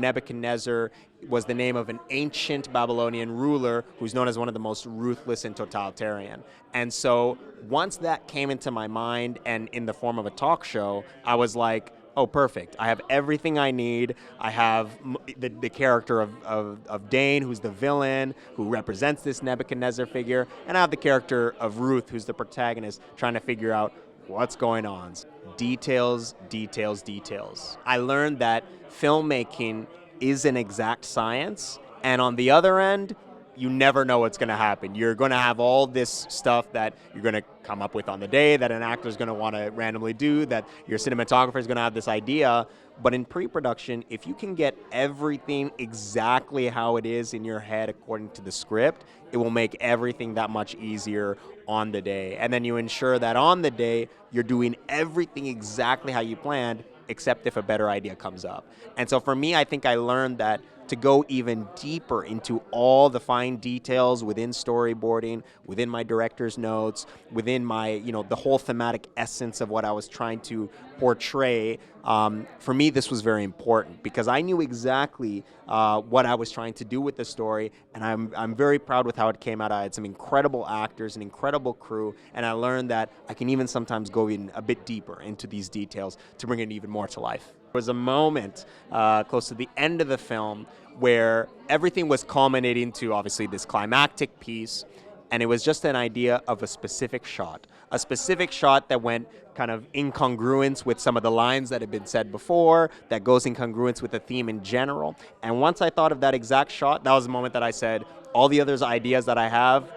Nebuchadnezzar was the name of an ancient Babylonian ruler who's known as one of the most ruthless and totalitarian. And so once that came into my mind and in the form of a talk show, I was like, oh, perfect. I have everything I need. I have the character of Dane, who's the villain, who represents this Nebuchadnezzar figure, and I have the character of Ruth, who's the protagonist, trying to figure out what's going on. Details, details, details. I learned that filmmaking is an exact science, and on the other end, you never know what's going to happen. You're going to have all this stuff that you're going to come up with on the day, that an actor is going to want to randomly do, that your cinematographer is going to have this idea. But in pre-production, if you can get everything exactly how it is in your head according to the script, it will make everything that much easier on the day. And then you ensure that on the day, you're doing everything exactly how you planned, except if a better idea comes up. And so for me, I think I learned that to go even deeper into all the fine details within storyboarding, within my director's notes, within my, the whole thematic essence of what I was trying to portray, for me this was very important because I knew exactly what I was trying to do with the story, and I'm very proud with how it came out. I had some incredible actors, an incredible crew, and I learned that I can even sometimes go in a bit deeper into these details to bring it even more to life. There was a moment close to the end of the film where everything was culminating to obviously this climactic piece, and it was just an idea of a specific shot that went kind of in congruence with some of the lines that had been said before, that goes in congruence with the theme in general. And once I thought of that exact shot, that was the moment that I said, all the other ideas that I have,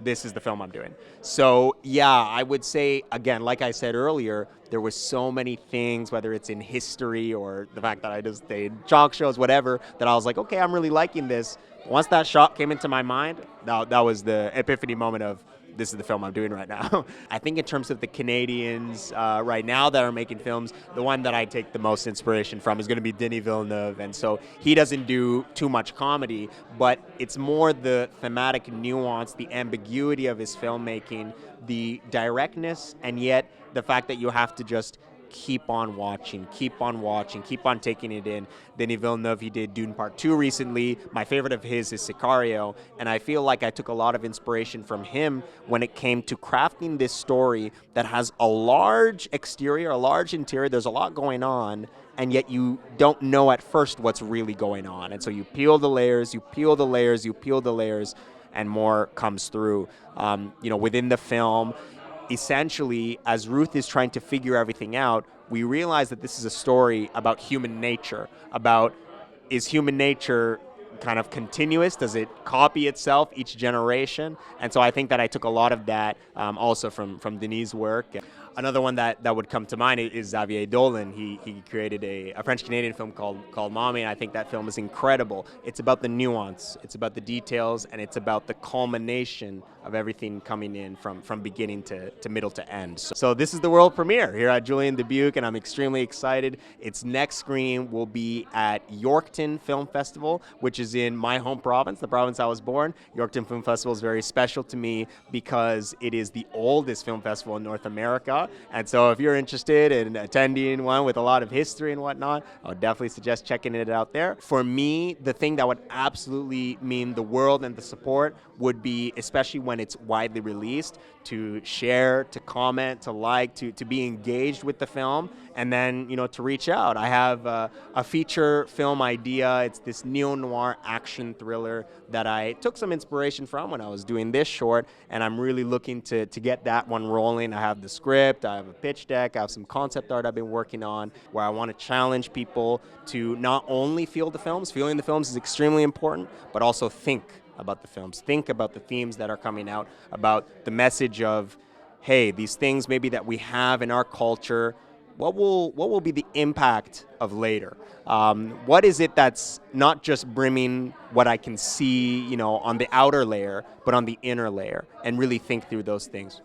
this is the film I'm doing. So yeah, I would say, again, like I said earlier, there were so many things, whether it's in history or the fact that I just did talk shows, whatever, that I was like, okay, I'm really liking this. Once that shot came into my mind, that was the epiphany moment of, this is the film I'm doing right now. I think in terms of the Canadians right now that are making films, the one that I take the most inspiration from is going to be Denis Villeneuve. And so he doesn't do too much comedy, but it's more the thematic nuance, the ambiguity of his filmmaking, the directness, and yet the fact that you have to just keep on watching, keep on taking it in. Denis Villeneuve, he did Dune Part 2 recently. My favorite of his is Sicario, and I feel like I took a lot of inspiration from him when it came to crafting this story that has a large exterior, a large interior, there's a lot going on, and yet you don't know at first what's really going on. And so you peel the layers, you peel the layers, you peel the layers, and more comes through. Within the film, essentially, as Ruth is trying to figure everything out, we realize that this is a story about human nature, about, is human nature kind of continuous? Does it copy itself each generation? And so I think that I took a lot of that also from Denis' work. Another one that would come to mind is Xavier Dolan. He created a French-Canadian film called Mommy, and I think that film is incredible. It's about the nuance, it's about the details, and it's about the culmination of everything coming in from beginning to middle to end. So this is the world premiere here at Julien Dubuque, and I'm extremely excited. Its next screen will be at Yorkton Film Festival, which is in my home province, the province I was born. Yorkton Film Festival is very special to me because it is the oldest film festival in North America. And so if you're interested in attending one with a lot of history and whatnot, I would definitely suggest checking it out there. For me, the thing that would absolutely mean the world and the support would be, especially when it's widely released, to share, to comment, to like, to be engaged with the film, and then, to reach out. I have a feature film idea. It's this neo-noir action thriller that I took some inspiration from when I was doing this short, and I'm really looking to get that one rolling. I have the script, I have a pitch deck, I have some concept art I've been working on, where I want to challenge people to not only feel the films, feeling the films is extremely important, but also think about the films, think about the themes that are coming out, about the message of, hey, these things maybe that we have in our culture, what will be the impact of later? What is it that's not just brimming what I can see, on the outer layer, but on the inner layer, and really think through those things.